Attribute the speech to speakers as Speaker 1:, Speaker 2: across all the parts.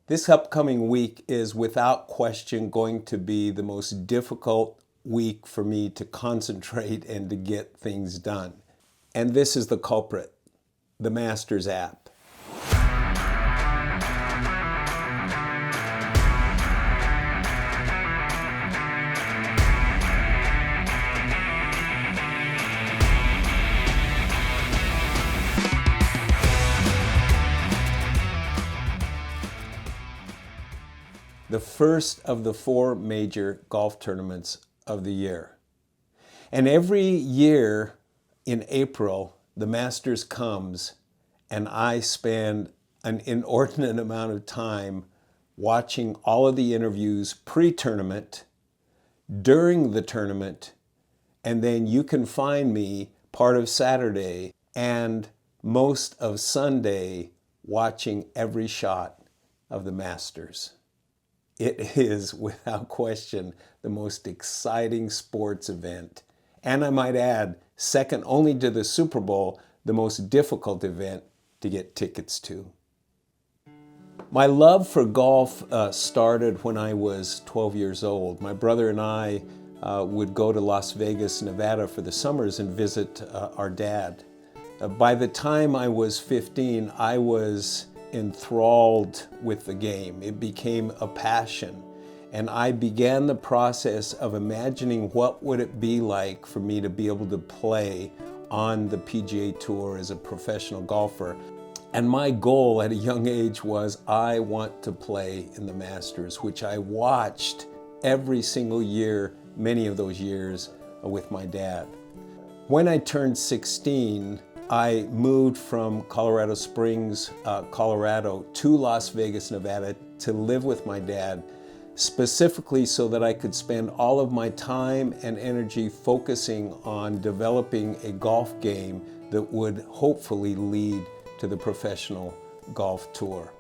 Speaker 1: This upcoming week is without question going to be the most difficult week for me to concentrate and to get things done. And this is the culprit, the Masters app. The first of the 4 major golf tournaments of the year. And every year in April, the Masters comes and I spend an inordinate amount of time watching all of the interviews pre-tournament, during the tournament, and then you can find me part of Saturday and most of Sunday watching every shot of the Masters. It is, without question, the most exciting sports event. And I might add, second only to the Super Bowl, the most difficult event to get tickets to. My love for golf started when I was 12 years old. My brother and I would go to Las Vegas, Nevada for the summers and visit our dad. By the time I was 15, I was enthralled with the game. It became a passion. And I began the process of imagining what would it be like for me to be able to play on the PGA Tour as a professional golfer. And my goal at a young age was I want to play in the Masters, which I watched every single year, many of those years, with my dad. When I turned 16, I moved from Colorado Springs, Colorado to Las Vegas, Nevada to live with my dad, specifically so that I could spend all of my time and energy focusing on developing a golf game that would hopefully lead to the professional golf tour.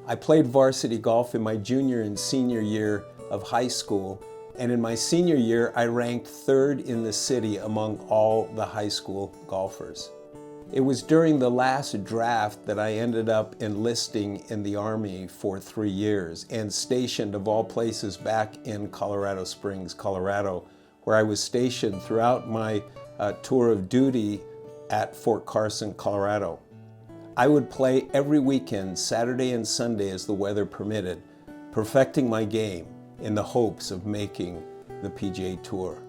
Speaker 1: I played varsity golf in my junior and senior year of high school, and in my senior year, I ranked 3rd in the city among all the high school golfers. It was during the last draft that I ended up enlisting in the Army for 3 years and stationed, of all places, back in Colorado Springs, Colorado, where I was stationed throughout my tour of duty at Fort Carson, Colorado. I would play every weekend, Saturday and Sunday as the weather permitted, perfecting my game in the hopes of making the PGA Tour.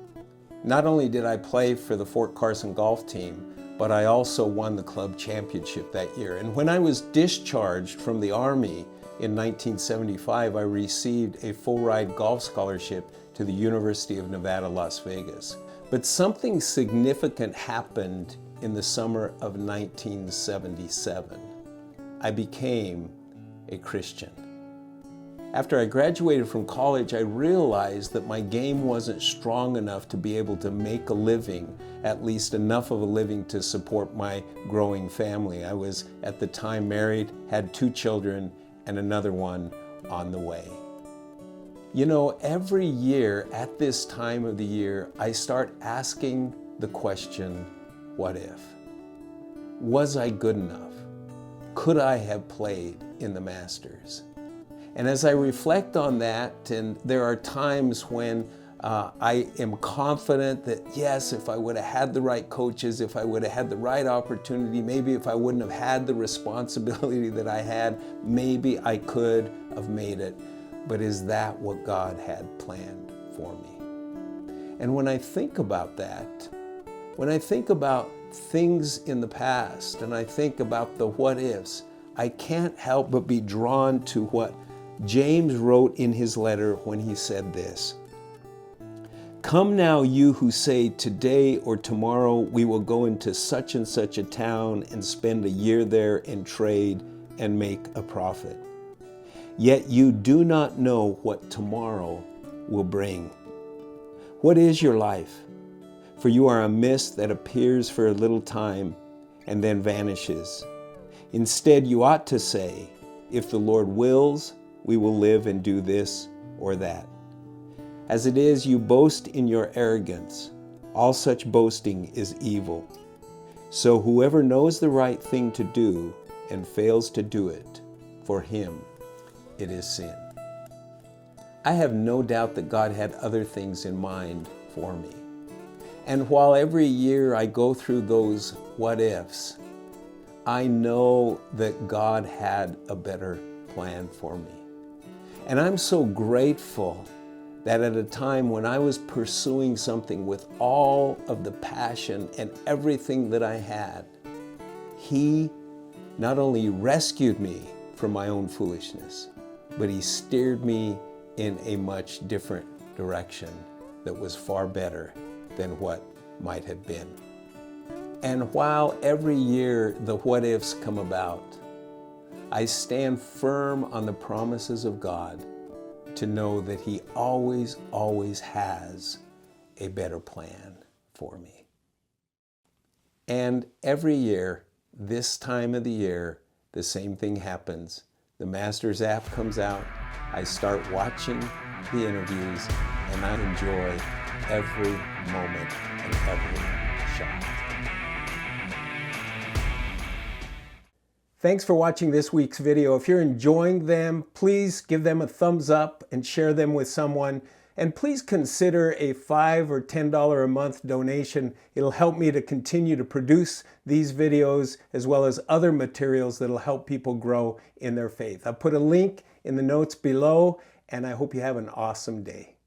Speaker 1: Not only did I play for the Fort Carson golf team, but I also won the club championship that year. And when I was discharged from the Army in 1975, I received a full-ride golf scholarship to the University of Nevada, Las Vegas. But something significant happened in the summer of 1977. I became a Christian. After I graduated from college, I realized that my game wasn't strong enough to be able to make a living, at least enough of a living to support my growing family. I was at the time married, had 2 children, and another one on the way. You know, every year at this time of the year, I start asking the question, what if? Was I good enough? Could I have played in the Masters? And as I reflect on that, and there are times when I am confident that yes, if I would have had the right coaches, if I would have had the right opportunity, maybe if I wouldn't have had the responsibility that I had, maybe I could have made it. But is that what God had planned for me? And when I think about that, when I think about things in the past, and I think about the what ifs, I can't help but be drawn to what James wrote in his letter when he said this: "Come now, you who say, today or tomorrow we will go into such and such a town and spend a year there and trade and make a profit. Yet you do not know what tomorrow will bring. What is your life? For you are a mist that appears for a little time and then vanishes. Instead, you ought to say, if the Lord wills, we will live and do this or that. As it is, you boast in your arrogance. All such boasting is evil. So whoever knows the right thing to do and fails to do it, for him it is sin. I have no doubt that God had other things in mind for me. And while every year I go through those what ifs, I know that God had a better plan for me. And I'm so grateful that at a time when I was pursuing something with all of the passion and everything that I had, He not only rescued me from my own foolishness, but He steered me in a much different direction that was far better than what might have been. And while every year the what ifs come about, I stand firm on the promises of God to know that He always, always has a better plan for me. And every year, this time of the year, the same thing happens. The Masters app comes out, I start watching the interviews, and I enjoy every moment and every shot. Thanks for watching this week's video. If you're enjoying them, please give them a thumbs up and share them with someone. And please consider a $5 or $10 a month donation. It'll help me to continue to produce these videos as well as other materials that'll help people grow in their faith. I'll put a link in the notes below, and I hope you have an awesome day.